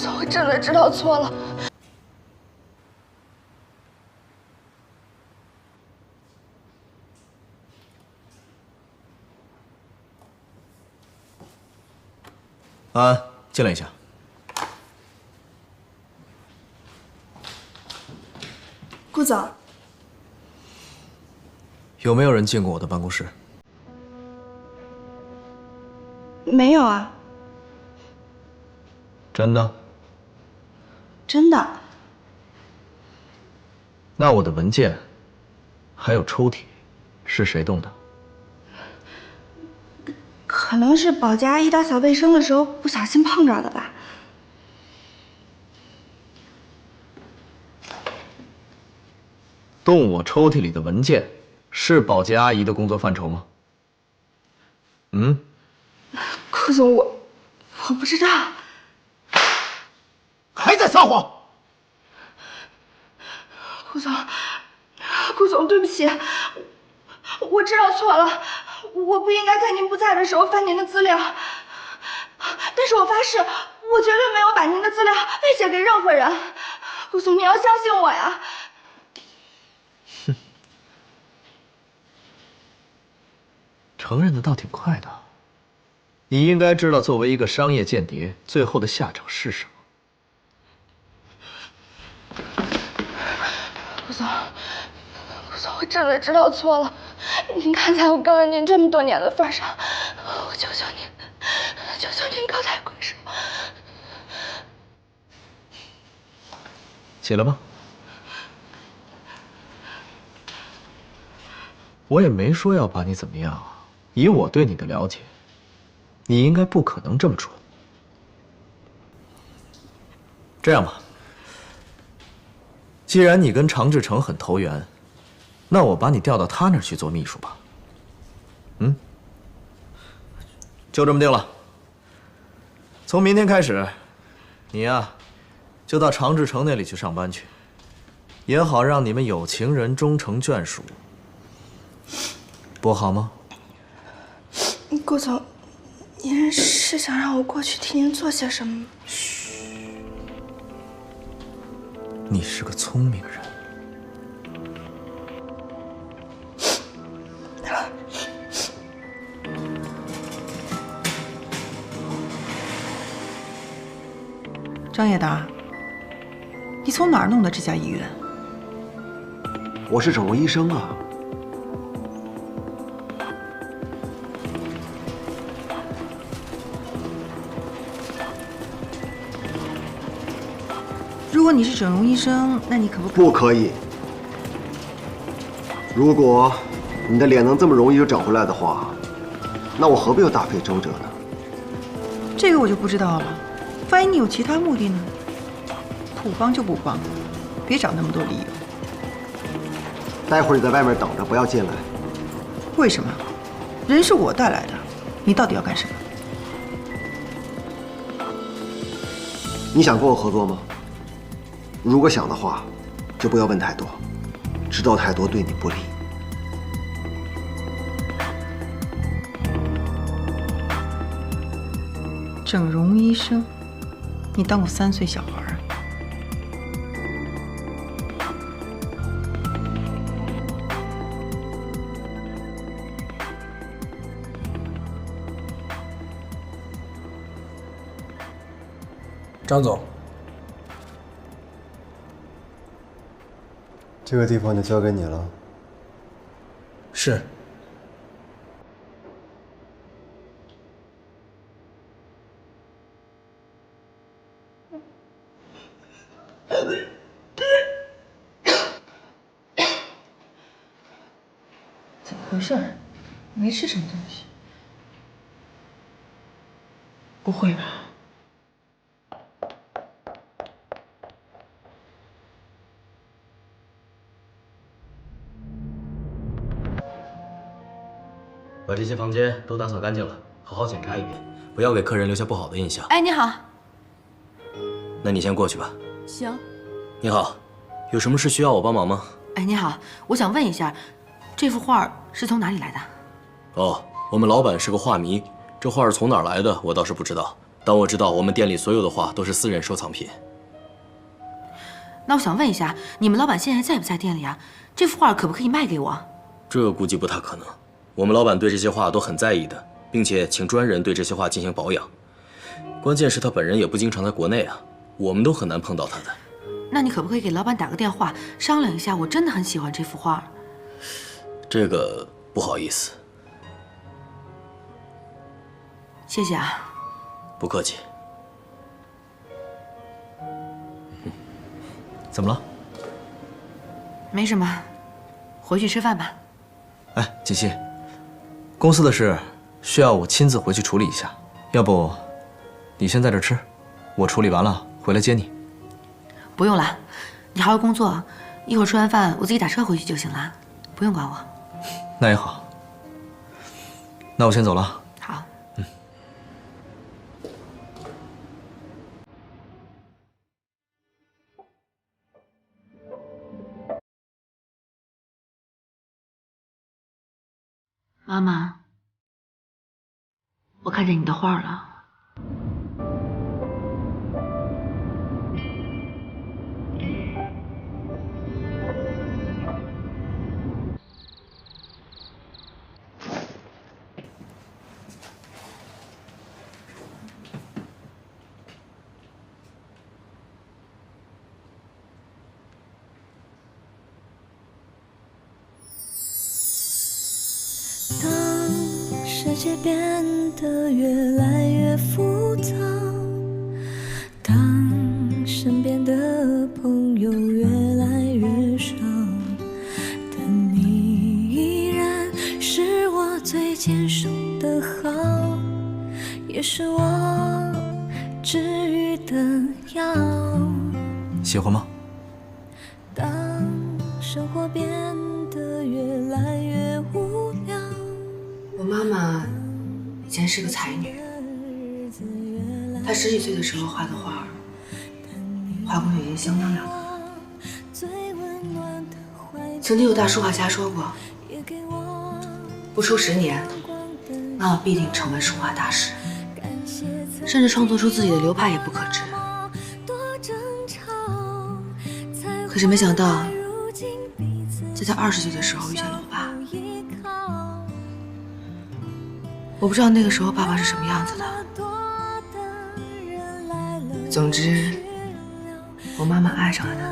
总，我真的知道错了。安安，进来一下。顾总，有没有人进过我的办公室？没有啊。真的？真的。那我的文件，还有抽屉，是谁动的？可能是保洁阿姨打扫卫生的时候不小心碰着的吧。动我抽屉里的文件，是保洁阿姨的工作范畴吗？嗯？顾总，我不知道。还在撒谎！顾总，对不起，我知道错了，我不应该在您不在的时候翻您的资料。但是我发誓，我绝对没有把您的资料外泄给任何人。顾总，你要相信我呀！哼，承认的倒挺快的。你应该知道，作为一个商业间谍，最后的下场是什么。顾总，我真的知道错了。您看在我跟了您这么多年的份上，我求求您高抬贵手。起来吧。我也没说要把你怎么样啊。以我对你的了解，你应该不可能这么蠢。这样吧，既然你跟常志成很投缘，那我把你调到他那儿去做秘书吧。嗯，就这么定了。从明天开始，你呀，就到常志成那里去上班去，也好让你们有情人终成眷属，不好吗？顾总，您是想让我过去替您做些什么吗？你是个聪明人。张叶达，你从哪儿弄的这家医院？我是整容医生啊。如果你是整容医生，那你可不不可以。如果你的脸能这么容易就长回来的话，那我何必要大费周折呢？这个我就不知道了。万一你有其他目的呢？不帮就不帮，别找那么多理由。待会儿你在外面等着，不要进来。为什么？人是我带来的，你到底要干什么？你想跟我合作吗？如果想的话，就不要问太多，知道太多对你不利。整容医生，你当我3岁小孩啊？张总，这个地方就交给你了。是。怎么回事？没吃什么东西？不会吧？把这些房间都打扫干净了，好好检查一遍，不要给客人留下不好的印象。哎，你好。那你先过去吧。行。你好，有什么事需要我帮忙吗？哎，你好，我想问一下，这幅画是从哪里来的？哦，我们老板是个画迷，这画是从哪儿来的，我倒是不知道。当我知道我们店里所有的画都是私人收藏品。那我想问一下，你们老板现在在不在店里啊？这幅画可不可以卖给我？这估计不太可能。我们老板对这些画都很在意的，并且请专人对这些画进行保养。关键是他本人也不经常在国内啊，我们都很难碰到他的。那你可不可以给老板打个电话商量一下？我真的很喜欢这幅画。这个不好意思。谢谢啊。不客气。怎么了？没什么，回去吃饭吧。哎，锦溪，公司的事需要我亲自回去处理一下，要不你先在这吃，我处理完了回来接你。不用了，你好好工作，一会儿吃完饭我自己打车回去就行了，不用管我。那也好，那我先走了。好。妈妈，我看见你的画了。世界变得越来越复杂，当身边的朋友越来越少，但你依然是我最坚守的好，也是我治愈的药。喜欢吗？当生活变得越来越无聊，我妈妈以前是个才女，她10几岁的时候画的画，画工已经相当了得。曾经有大书画家说过，不出10年，妈妈必定成为书画大师，甚至创作出自己的流派也不可知。可是没想到，在她20岁的时候遇见了我爸。我不知道那个时候爸爸是什么样子的。总之，我妈妈爱上了他。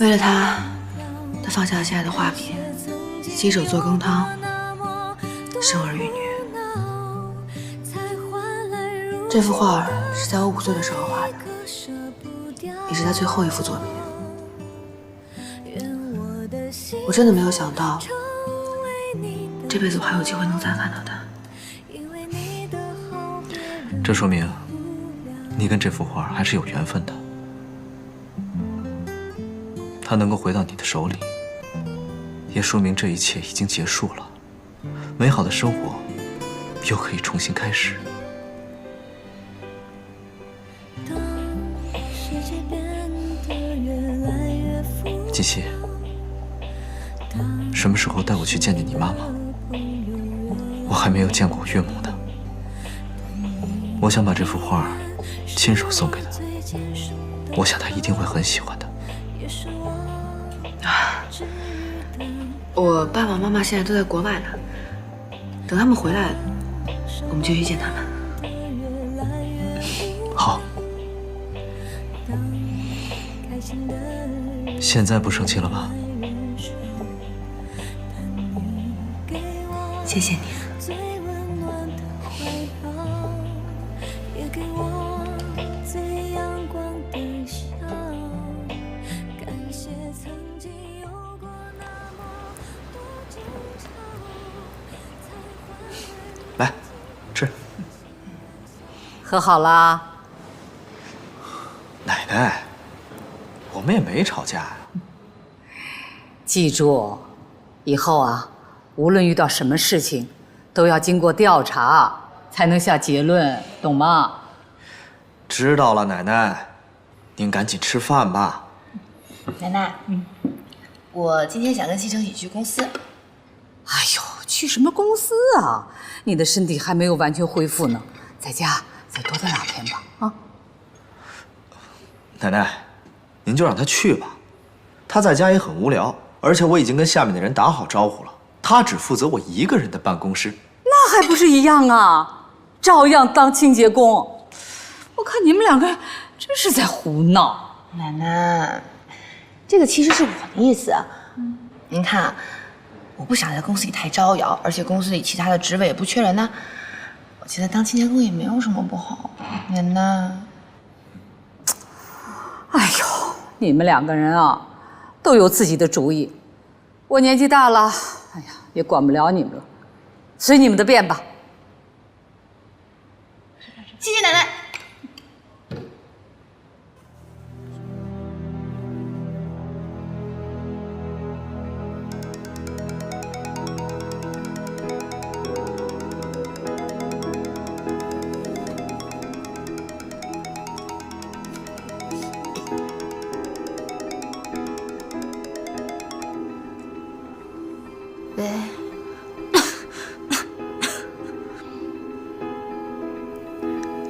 为了他，她放下了现在的画笔，洗手做羹汤，生儿育女。这幅画是在我5岁的时候画的，也是他最后一幅作品。我真的没有想到，这辈子我还有机会能再看到他。这说明你跟这幅画还是有缘分的。它能够回到你的手里，也说明这一切已经结束了，美好的生活又可以重新开始。锦溪，什么时候带我去见见你妈妈？我还没有见过我岳母呢。我想把这幅画亲手送给她，我想她一定会很喜欢的。我爸爸妈妈现在都在国外呢，等他们回来，我们就去见他们。好。现在不生气了吧？谢谢你。来，吃。喝好啦。奶奶，我们也没吵架呀。记住，以后啊，无论遇到什么事情，都要经过调查才能下结论，懂吗？知道了，奶奶，您赶紧吃饭吧。奶奶，我今天想跟西城一起去公司。哎呦，去什么公司啊？你的身体还没有完全恢复呢，在家再多待2天吧。啊，奶奶，您就让他去吧，他在家也很无聊，而且我已经跟下面的人打好招呼了，他只负责我一个人的办公室。那还不是一样啊，照样当清洁工。我看你们2个人真是在胡闹。奶奶，这个其实是我的意思。您看，我不想在公司里太招摇，而且公司里其他的职位也不缺人呢。我觉得当清洁工也没有什么不好。奶奶，哎呦，你们2个人啊，都有自己的主意。我年纪大了，哎呀，也管不了你们了，随你们的便吧。谢谢奶奶。喂，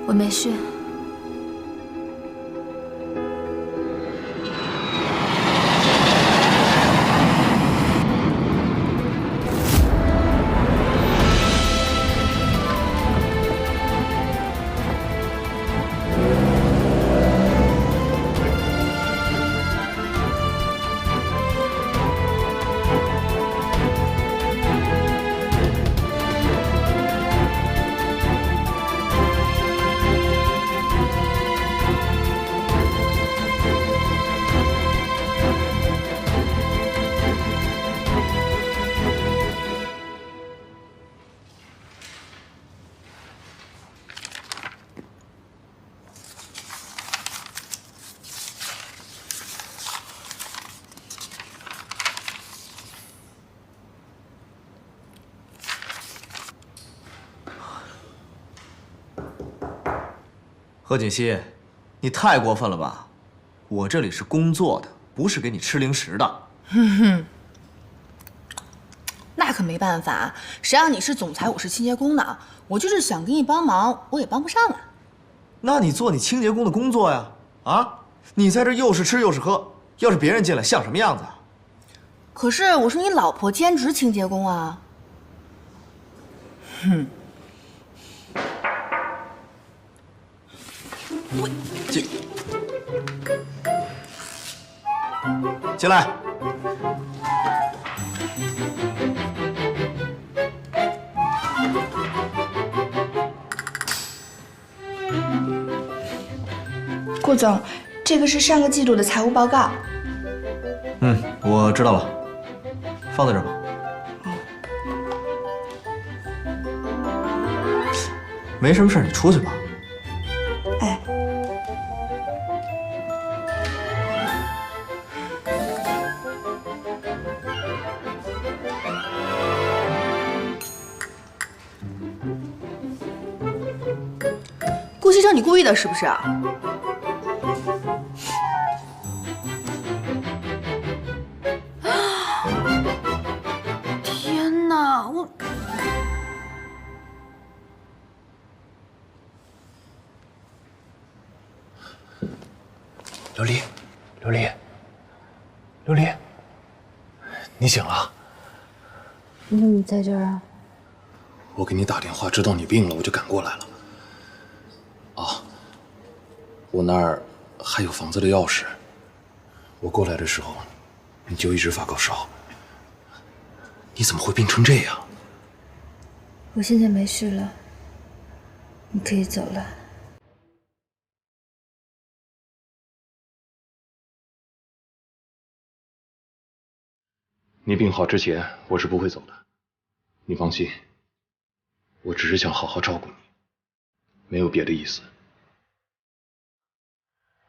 我没事。何锦溪，你太过分了吧！我这里是工作的，不是给你吃零食的。那可没办法，谁让你是总裁，我是清洁工呢？我就是想给你帮忙，我也帮不上啊。那你做你清洁工的工作呀！啊，你在这又是吃又是喝，要是别人进来像什么样子啊？可是我是你老婆兼职清洁工啊。进来。顾总，这个是上个季度的财务报告。我知道了，放在这儿吧。没什么事，你出去吧。哎，顾先生，你故意的是不是？天哪，我。琉璃，琉璃，琉璃，你醒了？你怎么在这儿啊？我给你打电话，知道你病了，我就赶过来了。啊，我那儿还有房子的钥匙。我过来的时候，你就一直发高烧。你怎么会病成这样？我现在没事了，你可以走了。你病好之前，我是不会走的。你放心，我只是想好好照顾你，没有别的意思。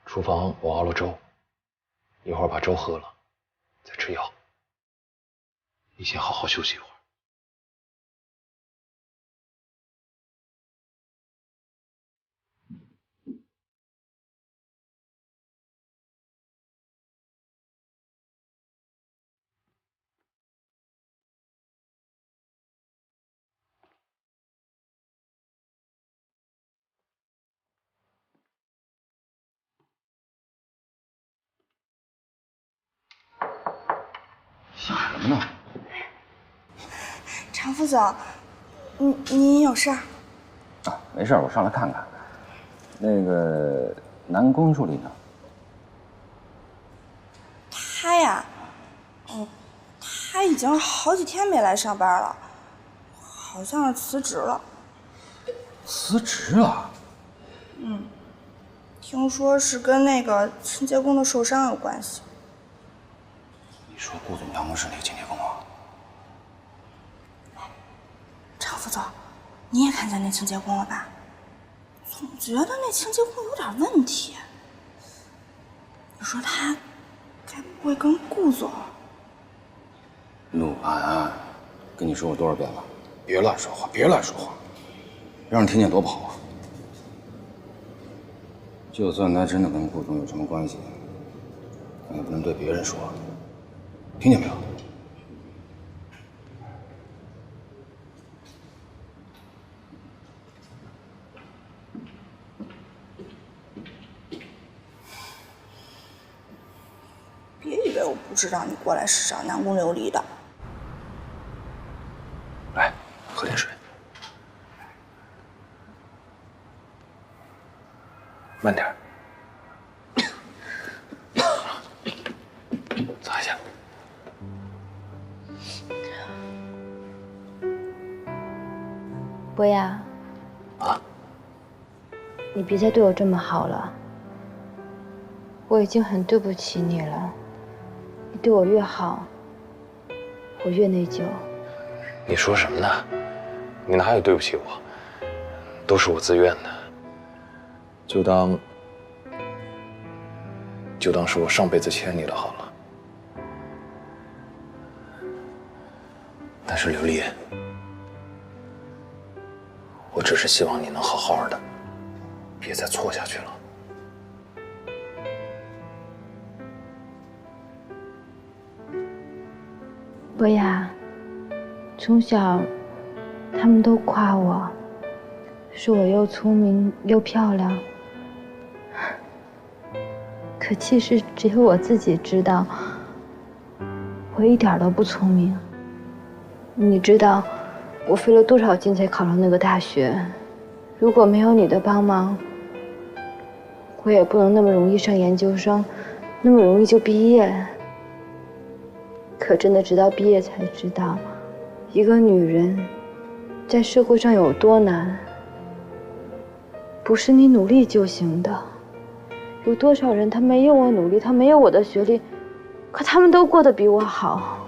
厨房我熬了粥，一会儿把粥喝了，再吃药。你先好好休息一会儿。什么呢？常副总，你有事儿？啊，没事，我上来看看。那个南宫助理呢？他呀，他已经好几天没来上班了，好像是辞职了。辞职了？听说是跟那个清洁工的受伤有关系。你说顾总办公室那个清洁工啊？常副总，你也看见那清洁工了吧？总觉得那清洁工有点问题。你说他该不会跟顾总？陆安，跟你说过多少遍了，别乱说话，别乱说话，让人听见多不好啊！就算他真的跟顾总有什么关系，咱也不能对别人说，听见没有？别以为我不知道你过来是找南宫琉璃的。来，喝点水。慢点。擦一下。博雅。啊？你别再对我这么好了。我已经很对不起你了。你对我越好，我越内疚。你说什么呢？你哪有对不起我？都是我自愿的。就当是我上辈子欠你的好了。但是琉璃，我只是希望你能好好的，别再错下去了。博雅，从小他们都夸我，说我又聪明又漂亮。可其实只有我自己知道，我一点都不聪明。你知道我费了多少劲才考上那个大学，如果没有你的帮忙，我也不能那么容易上研究生，那么容易就毕业。可真的直到毕业才知道，一个女人在社会上有多难，不是你努力就行的。有多少人他没有我努力，他没有我的学历，可他们都过得比我好。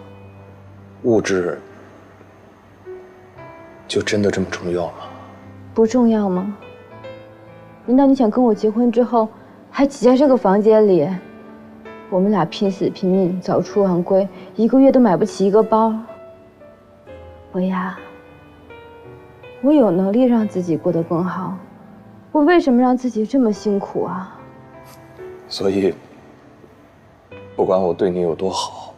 物质就真的这么重要吗？不重要吗？难道你想跟我结婚之后还挤在这个房间里，我们俩拼死拼命早出晚归，一个月都买不起一个包？博雅，我有能力让自己过得更好，我为什么让自己这么辛苦啊？所以，不管我对你有多好，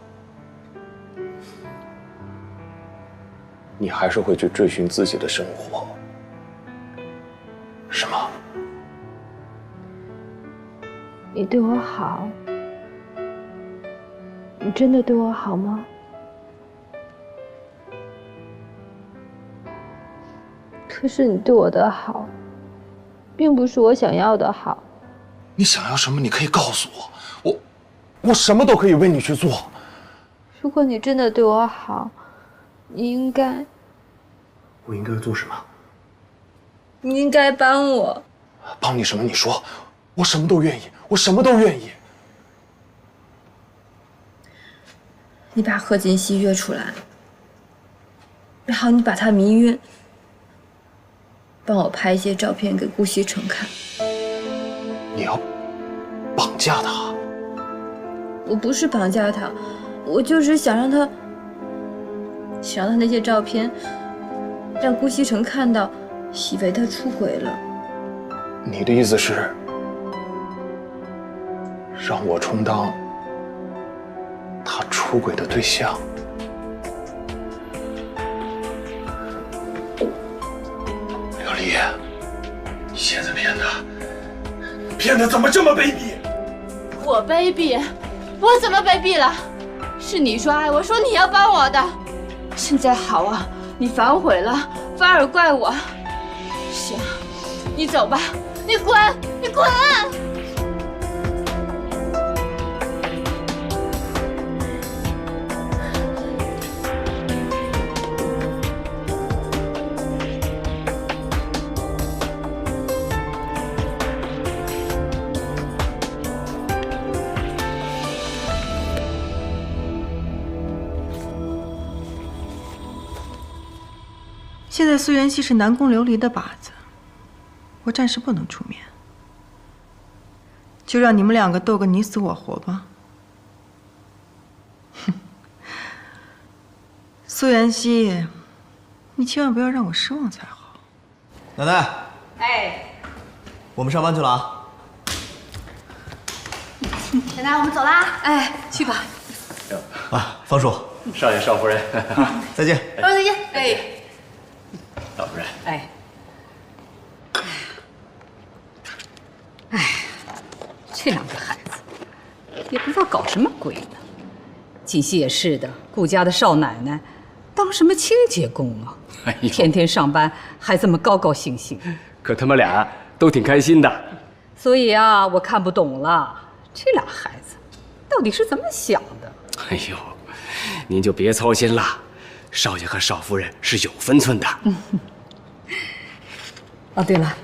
你还是会去追寻自己的生活，是吗？你对我好，你真的对我好吗？可是你对我的好，并不是我想要的好。你想要什么？你可以告诉我，我什么都可以为你去做。如果你真的对我好，你应该……我应该做什么？你应该帮我。帮你什么？你说，我什么都愿意，我什么都愿意。你把贺锦熙约出来，然后你把他迷晕，帮我拍一些照片给顾西城看。你要绑架他？我不是绑架他，我就是想让他那些照片让顾西城看到，以为他出轨了。你的意思是让我充当他出轨的对象？琉璃，你现在变得怎么这么卑鄙？我卑鄙？我怎么卑鄙了？是你说爱我，说你要帮我的。现在好啊，你反悔了，反而怪我。行，你走吧，你滚，你滚！现在苏元熙是南宫琉璃的靶子，我暂时不能出面，就让你们两个斗个你死我活吧。哼，苏元熙，你千万不要让我失望才好。奶奶，哎，我们上班去了啊。奶奶，我们走啦。哎，去吧。啊，方叔，少爷少夫人，再见。方叔再见。哎，老夫人，哎，哎，这两个孩子也不知道搞什么鬼呢。锦溪也是的，顾家的少奶奶，当什么清洁工啊？哎呦，天天上班还这么高高兴兴。可他们俩都挺开心的。所以啊，我看不懂了，这俩孩子到底是怎么想的？哎呦，您就别操心了，少爷和少夫人是有分寸的。哦，对了，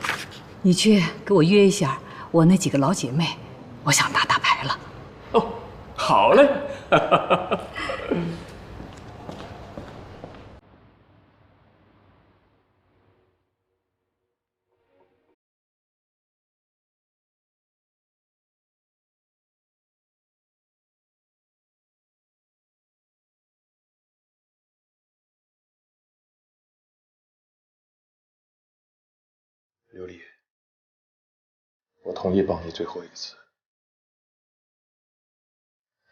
你去给我约一下我那几个老姐妹，我想打打牌了。哦，好嘞。琉璃，我同意帮你最后一次，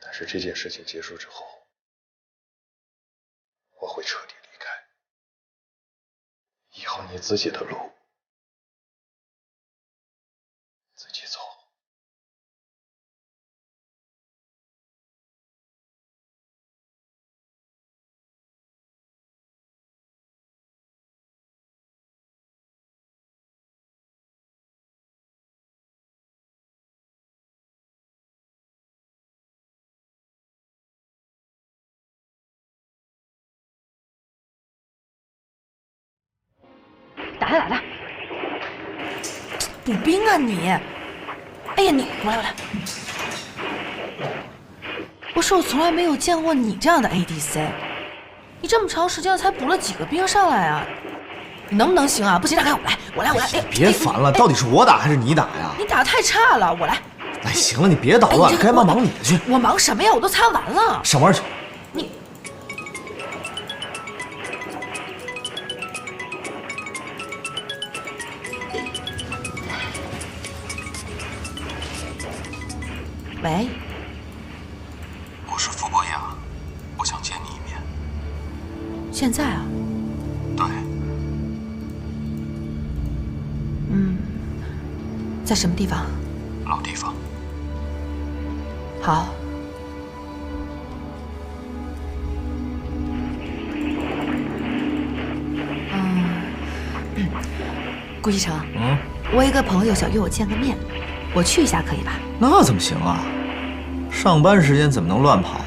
但是这件事情结束之后，我会彻底离开，以后你自己的路自己走。打来了，补兵啊你！哎呀你，我来。不是我从来没有见过你这样的 ADC， 你这么长时间才补了几个兵上来啊？你能不能行啊？不行，让开，我来。哎，别烦了，到底是我打还是你打呀？你打得太差了，我来。哎，行了，你别捣乱，该忙你的去。我忙什么呀？我都擦完了。上班去。你。喂，我是傅博雅，我想见你一面。现在啊？对。在什么地方？老地方。好。顾西城，我一个朋友想约我见个面，我去一下可以吧？那怎么行啊？上班时间怎么能乱跑啊？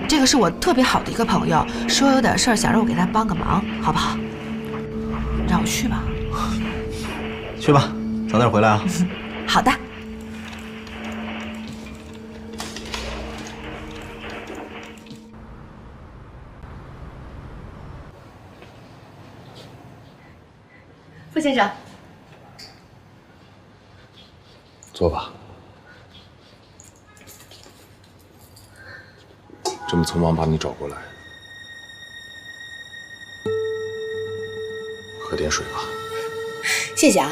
这个是我特别好的一个朋友，说有点事儿想让我给他帮个忙，好不好？让我去吧。去吧，早点回来啊。好的。傅先生，坐吧。这么匆忙把你找过来，喝点水吧。谢谢啊，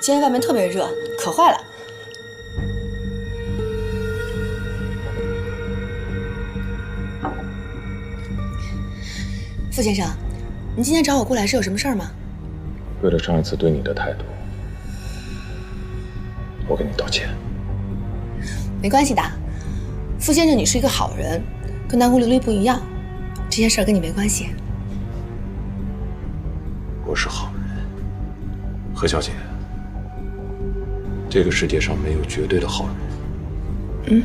今天外面特别热，渴坏了。傅先生，您今天找我过来是有什么事儿吗？为了上一次对你的态度，我给你道歉。没关系的，傅先生，你是一个好人，跟南宫琉璃不一样，这件事跟你没关系。我是好人，何小姐。这个世界上没有绝对的好人。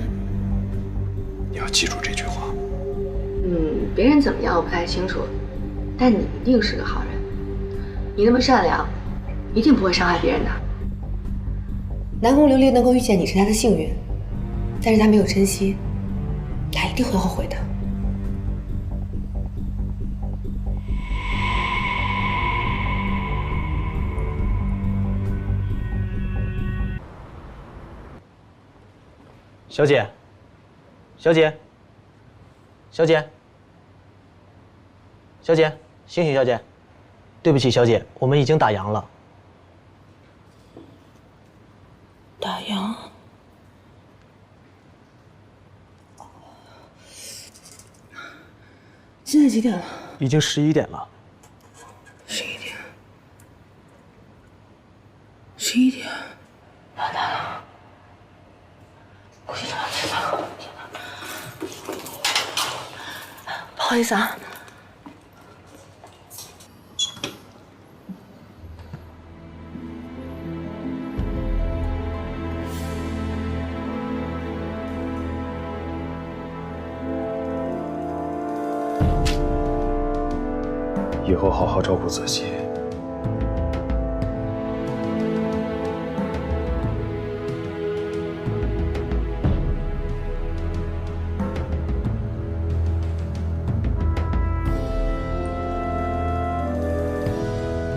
你要记住这句话。别人怎么样我不太清楚，但你一定是个好人。你那么善良，一定不会伤害别人的。南宫琉璃能够遇见你是他的幸运，但是他没有珍惜，他一定会后悔的。小姐，小姐，小姐，小姐，醒醒，小姐！对不起，小姐，我们已经打烊了。打烊？现在几点了？已经11点了。11点。11点。完蛋了！我去找他吃饭。天哪！不好意思啊。以后好好照顾自己。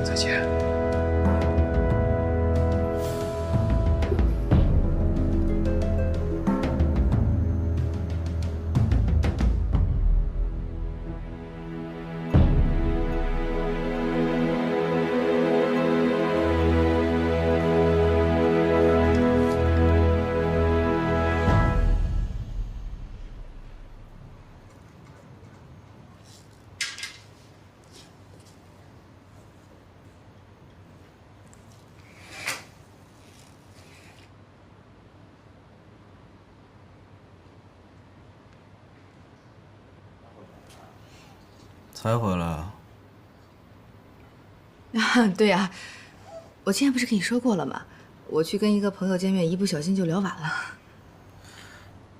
再见。才回来啊？对呀，我之前不是跟你说过了吗？我去跟一个朋友见面，一不小心就聊晚了。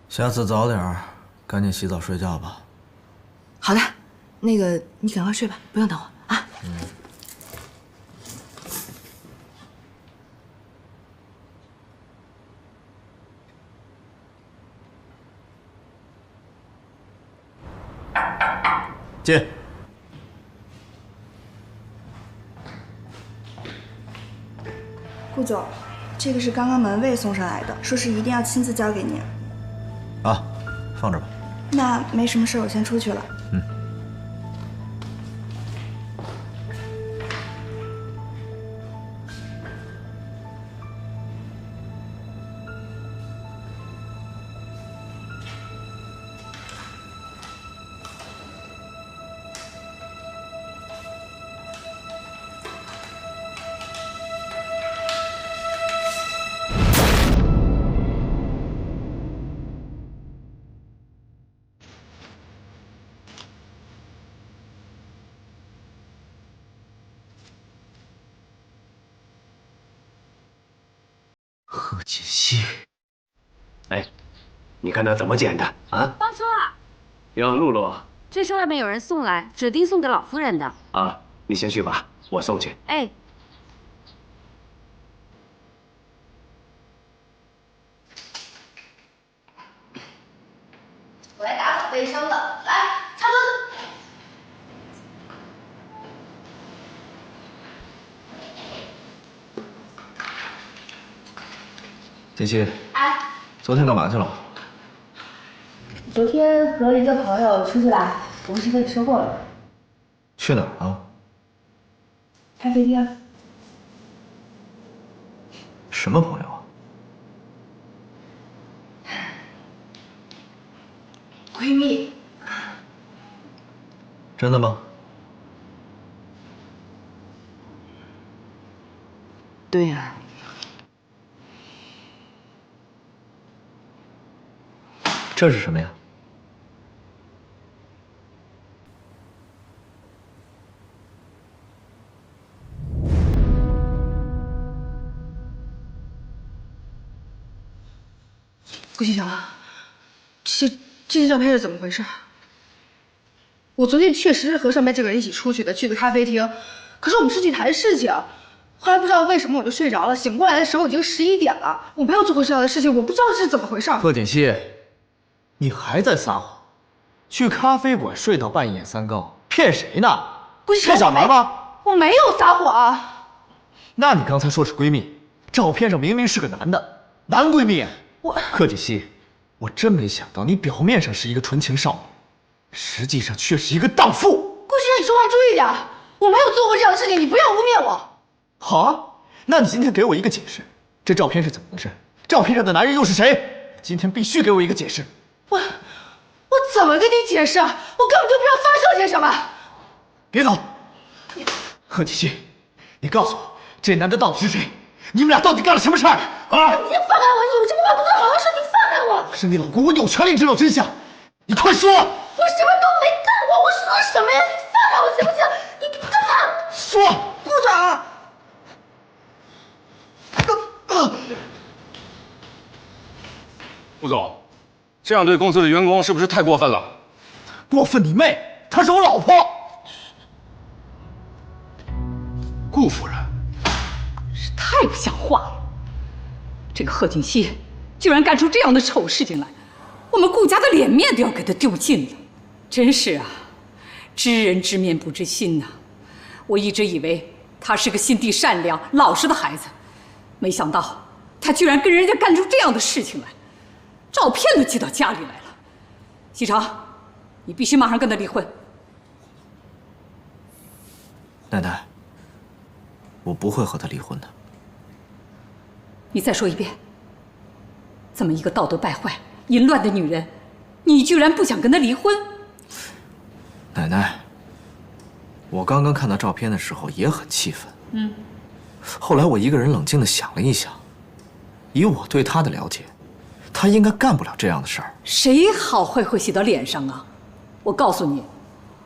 下次早点儿，赶紧洗澡睡觉吧。好的，那个你赶快睡吧，不用等我啊。进。顾总，这个是刚刚门卫送上来的，说是一定要亲自交给您。啊，放这吧。那没什么事，我先出去了。贺锦熙，哎，你看他怎么捡的啊？报错了。哟，露露，这是外面有人送来，指定送给老夫人的。啊，你先去吧，我送去。哎。我来打扫卫生的，来擦桌子。锦溪，哎，昨天干嘛去了？昨天和一个朋友出去玩，我不是跟你说过了吗？去哪儿啊？咖啡店。什么朋友啊？闺蜜。真的吗？对呀。这是什么呀？顾西强，这些照片是怎么回事？我昨天确实是和上面这个人一起出去的，去的咖啡厅。可是我们是去谈事情，后来不知道为什么我就睡着了，醒过来的时候已经11点了。我没有做过这样的事情，我不知道是怎么回事。贺锦熙，你还在撒谎？去咖啡馆睡到半夜3更，骗谁呢？骗小孩吗？我没有撒谎。那你刚才说是闺蜜，照片上明明是个男的，男闺蜜。贺锦熙，我真没想到你表面上是一个纯情少女，实际上却是一个荡妇。顾先生，你说话注意点，我没有做过这样的事情，你不要污蔑我。好啊，那你今天给我一个解释，这照片是怎么回事？照片上的男人又是谁？今天必须给我一个解释。我怎么跟你解释？我根本就不知道发生了些什么。别走，贺锦熙，你告诉我，这男的到底是谁？你们俩到底干了什么事儿啊？你放开我！你有什么话不能好好说？你放开我！是你老公，我有权利知道真相。你快说！我什么都没干过，我说什么呀？你放开我行不行？你干嘛？说！部长。顾总，这样对公司的员工是不是太过分了？过分你妹！她是我老婆。顾夫人，是太不像话了！这个贺锦熙居然干出这样的丑事情来，我们顾家的脸面都要给他丢尽了。真是啊，知人知面不知心呐！我一直以为他是个心地善良、老实的孩子，没想到他居然跟人家干出这样的事情来，照片都寄到家里来了。西城，你必须马上跟他离婚。奶奶，我不会和他离婚的。你再说一遍，这么一个道德败坏、淫乱的女人，你居然不想跟她离婚？奶奶，我刚刚看到照片的时候也很气愤。后来我一个人冷静地想了一想，以我对他的了解，他应该干不了这样的事儿。谁好坏会写到脸上啊？我告诉你，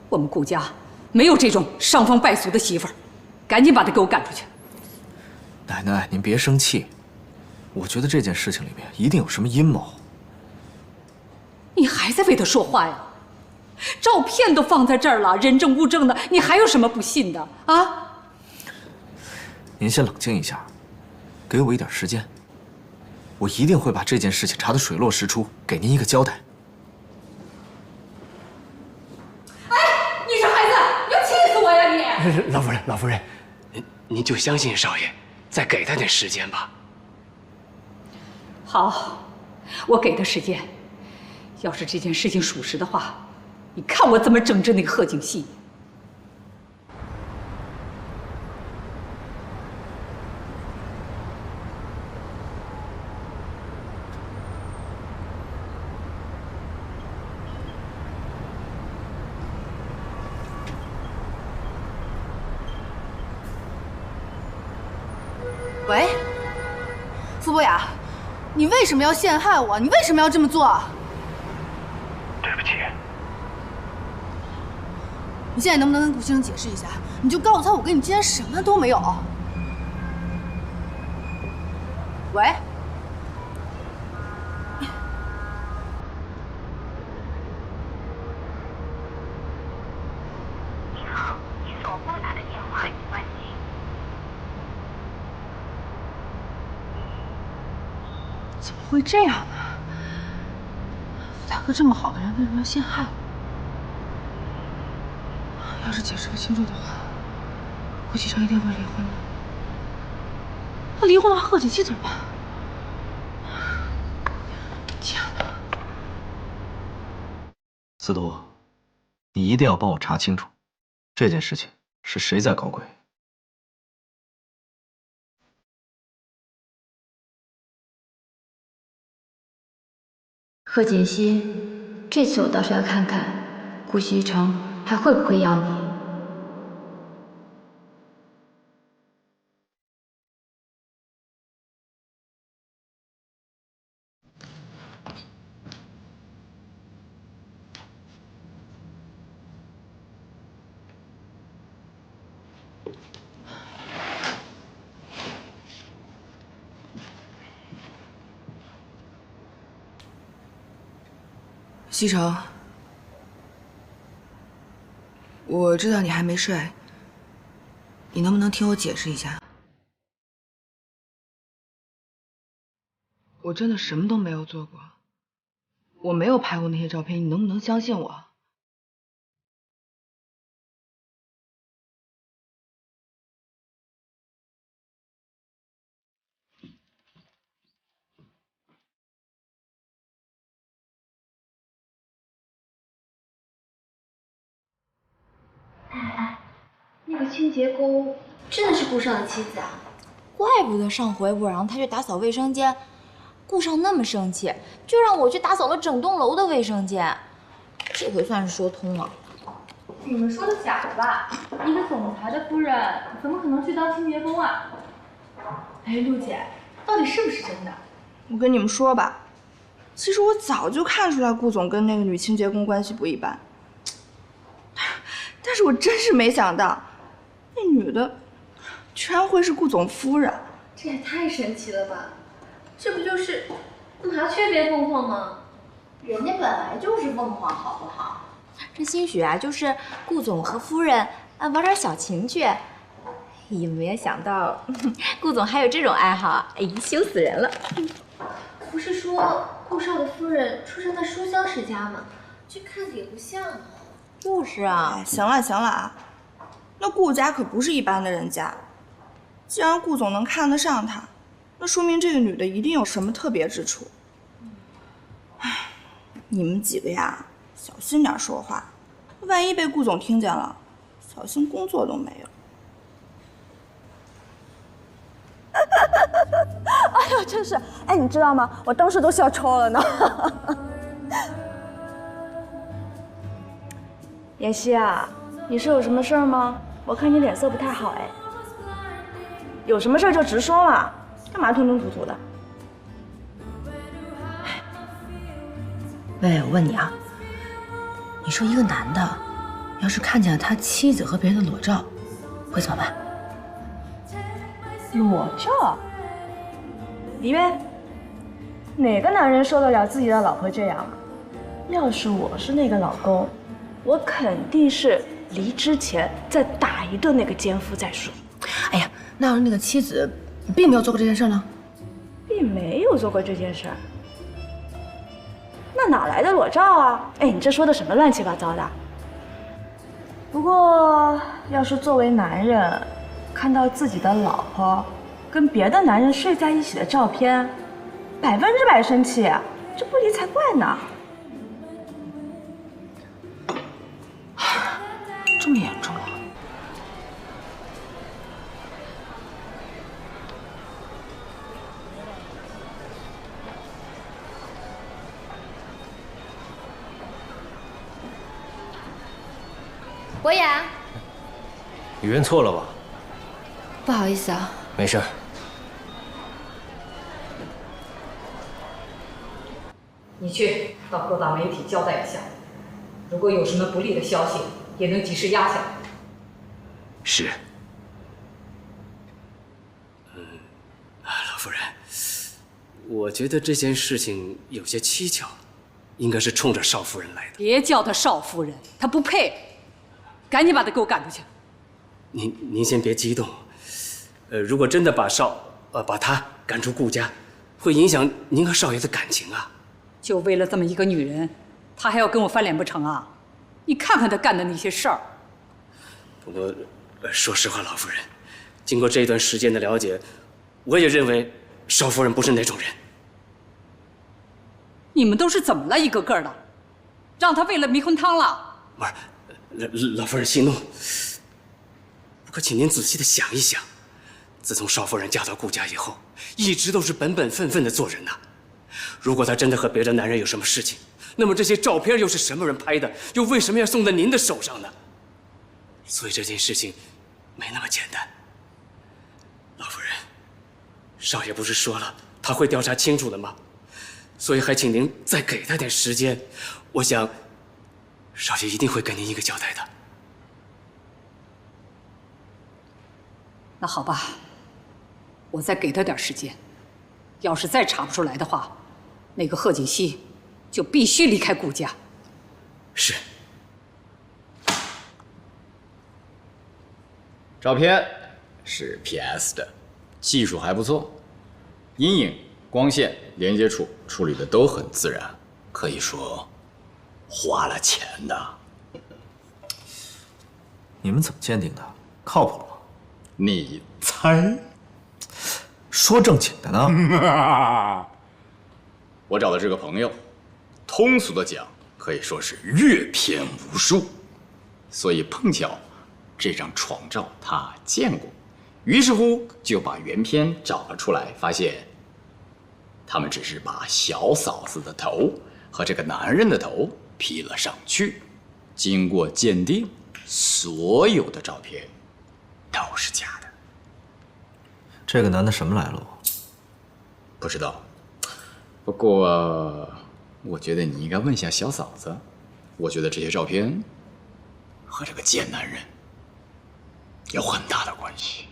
我们顾家没有这种伤风败俗的媳妇儿，赶紧把她给我赶出去。奶奶，您别生气，我觉得这件事情里面一定有什么阴谋。你还在为他说话呀？照片都放在这儿了，人证物证的，你还有什么不信的啊？您先冷静一下，给我一点时间，我一定会把这件事情查得水落石出，给您一个交代。哎，你是孩子，你要气死我呀你！老夫人，您就相信少爷，再给他点时间吧。好，我给他时间。要是这件事情属实的话，你看我怎么整治那个贺锦熙。喂，傅博雅，你为什么要陷害我？你为什么要这么做？对不起。你现在能不能跟顾先生解释一下？你就告诉他，我跟你之间什么都没有。喂。您好，您所拨打的电话已关机。怎么会这样呢？大哥这么好的人，为什么要陷害我？要是解释不清楚的话，顾启成一定会离婚的。那离婚的话，贺锦熙怎么办？天哪！司徒，你一定要帮我查清楚，这件事情是谁在搞鬼。贺锦熙，这次我倒是要看看顾西城还会不会要你。西城，我知道你还没睡，你能不能听我解释一下？我真的什么都没有做过，我没有拍过那些照片，你能不能相信我？那个清洁工真的是顾少的妻子啊？怪不得上回我让他去打扫卫生间，顾少那么生气，就让我去打扫了整栋楼的卫生间。这回算是说通了。你们说的假的吧？一个总裁的夫人怎么可能去当清洁工啊？哎，陆姐，到底是不是真的？我跟你们说吧，其实我早就看出来顾总跟那个女清洁工关系不一般，但是我真是没想到，那女的居然会是顾总夫人。这也太神奇了吧！这不就是麻雀变凤凰吗？人家本来就是凤凰，好不好？这兴许啊，就是顾总和夫人玩点小情趣。也没有想到，顾总还有这种爱好，哎，羞死人了。不是说顾少的夫人出生在书香世家吗？这看着也不像啊。就是啊。哎，行了行了啊，那顾家可不是一般的人家。既然顾总能看得上她，那说明这个女的一定有什么特别之处。唉，你们几个呀，小心点说话，万一被顾总听见了，小心工作都没有。哎呦，真是！哎，你知道吗？我当时都笑抽了呢。妍希啊，你是有什么事儿吗？我看你脸色不太好哎。有什么事儿就直说嘛，干嘛吞吞吐吐的？喂，我问你啊，你说一个男的，要是看见了他妻子和别人的裸照，会怎么办？裸照？李薇，哪个男人受得了自己的老婆这样？要是我是那个老公，我肯定是离之前再打一顿那个奸夫再说。哎呀，那要是那个妻子并没有做过这件事呢？并没有做过这件事，那哪来的裸照啊？哎，你这说的什么乱七八糟的？不过，要是作为男人，看到自己的老婆跟别的男人睡在一起的照片，100%生气，这不离才怪呢。这么严重啊？博雅，你认错了吧？不好意思啊。没事儿。你去到各大媒体交代一下，如果有什么不利的消息，也能及时压下来。是。老夫人，我觉得这件事情有些蹊跷，应该是冲着邵夫人来的。别叫她邵夫人，她不配。赶紧把她给我赶出去。您先别激动。如果真的把她赶出顾家，会影响您和少爷的感情啊。就为了这么一个女人，她还要跟我翻脸不成啊？你看看她干的那些事儿。不过，说实话，老夫人，经过这一段时间的了解，我也认为邵夫人不是那种人。你们都是怎么了，一个个的，让她为了迷魂汤了？不是。老夫人息怒，不过请您仔细的想一想，自从邵夫人嫁到顾家以后，一直都是本本分分的做人呐。如果她真的和别的男人有什么事情，那么这些照片又是什么人拍的？又为什么要送在您的手上呢？所以这件事情没那么简单。老夫人，少爷不是说了他会调查清楚的吗？所以还请您再给他点时间，我想少爷一定会给您一个交代的。那好吧，我再给他点时间。要是再查不出来的话，那个贺锦熙就必须离开顾家。是。照片是 PS 的，技术还不错，阴影、光线、连接处处理的都很自然，可以说花了钱的。你们怎么鉴定的？靠谱吗？你猜？说正经的呢。我找的这个朋友，通俗的讲，可以说是阅片无数，所以碰巧这张床照他见过，于是乎就把原片找了出来，发现他们只是把小嫂子的头和这个男人的头 P 了上去，经过鉴定，所有的照片都是假的。这个男的什么来路？不知道。不过，我觉得你应该问一下小嫂子。我觉得这些照片和这个贱男人有很大的关系。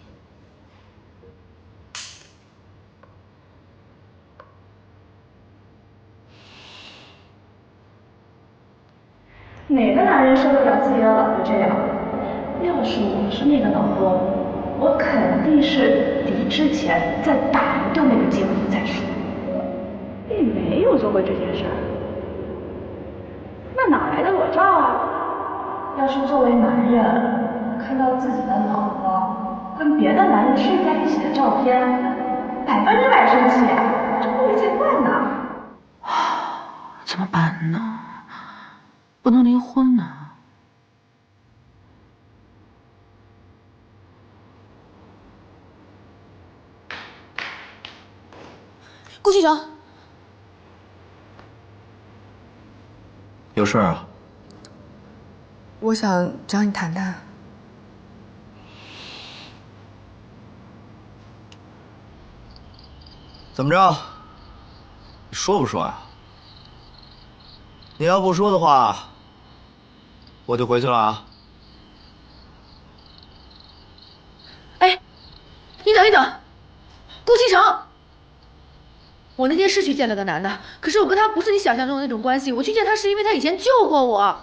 哪个男人受得了自己的老婆这样？要是我是那个老公，我肯定是离职前再打掉那个奸夫再说。并没有做过这件事儿，那哪来的裸照啊？要是作为男人看到自己的老婆跟别的男人睡在一起的照片，100%生气，这不没见惯呢。怎么办呢？不能离婚呢。顾西城，有事啊？我想找你谈谈。怎么着？你说不说呀？你要不说的话，我就回去了啊。哎，你等一等，顾西城，我那天是去见了个男的，可是我跟他不是你想象中的那种关系，我去见他是因为他以前救过我。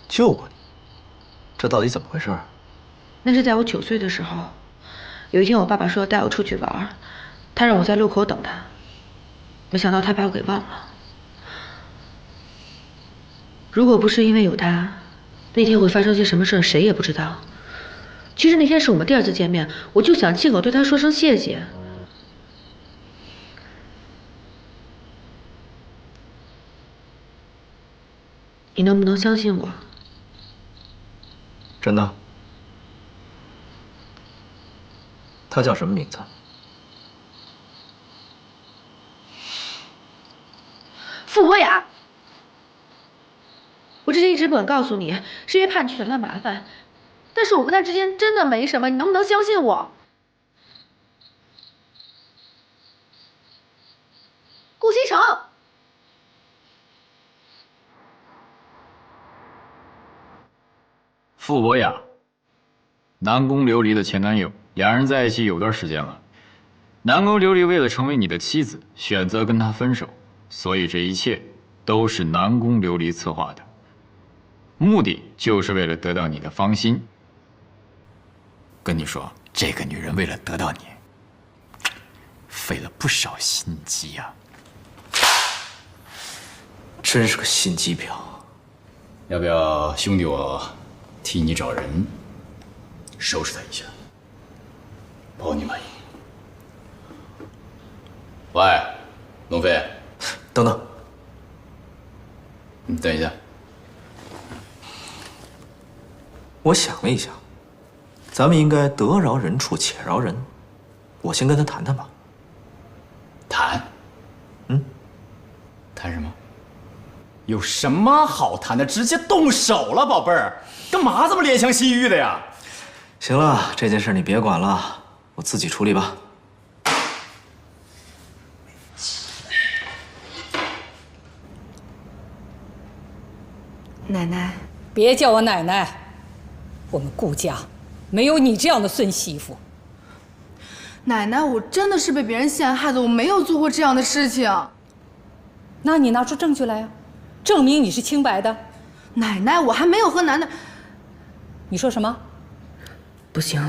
救过你？这到底怎么回事？那是在我9岁的时候，有一天我爸爸说要带我出去玩，他让我在路口等他，没想到他把我给忘了。如果不是因为有他，那天会发生些什么事谁也不知道。其实那天是我们第2次见面，我就想亲口对他说声谢谢。你能不能相信我？真的？他叫什么名字？傅博雅。我之前一直不敢告诉你，是因为怕你去找他麻烦。但是我跟他之间真的没什么，你能不能相信我？顾西城。傅博雅，南宫琉璃的前男友，两人在一起有段时间了。南宫琉璃为了成为你的妻子，选择跟他分手，所以这一切都是南宫琉璃策划的，目的就是为了得到你的芳心。跟你说，这个女人为了得到你，费了不少心机呀。真是个心机婊。要不要兄弟我替你找人收拾他一下，保你满意。喂，龙飞，等等，你等一下。我想了一下，咱们应该得饶人处且饶人。我先跟他谈谈吧。谈？谈什么？有什么好谈的？直接动手了，宝贝儿，干嘛这么怜香惜玉的呀？行了，这件事你别管了，我自己处理吧。奶奶，别叫我奶奶，我们顾家没有你这样的孙媳妇。奶奶，我真的是被别人陷害的，我没有做过这样的事情。那你拿出证据来呀，证明你是清白的。奶奶，我还没有和男的。你说什么？不行，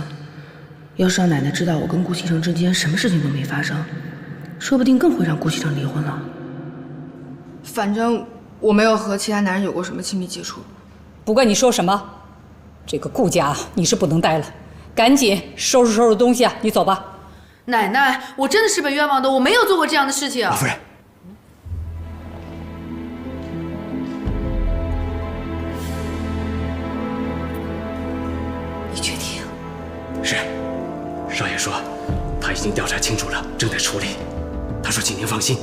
要是让奶奶知道我跟顾西城之间什么事情都没发生，说不定更会让顾西城离婚了。反正我没有和其他男人有过什么亲密接触。不管你说什么，这个顾家你是不能待了，赶紧收拾东西啊，你走吧。奶奶，我真的是被冤枉的，我没有做过这样的事情。老夫人，你确定？是，少爷说他已经调查清楚了，正在处理。他说请您放心。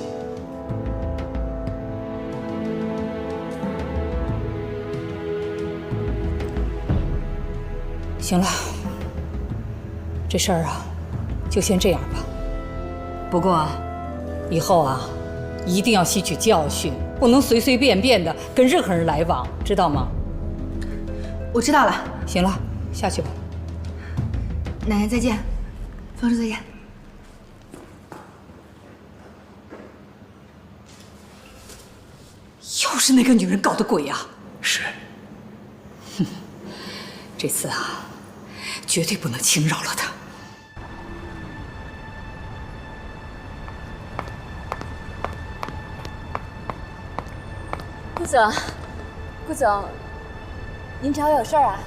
行了，这事儿啊，就先这样吧。不过，以后啊，一定要吸取教训，不能随随便便的跟任何人来往，知道吗？我知道了。行了，下去吧。奶奶再见，方叔再见。又是那个女人搞的鬼呀！是。哼，这次啊，绝对不能轻饶了她。顾总，顾总，您找我有事儿啊？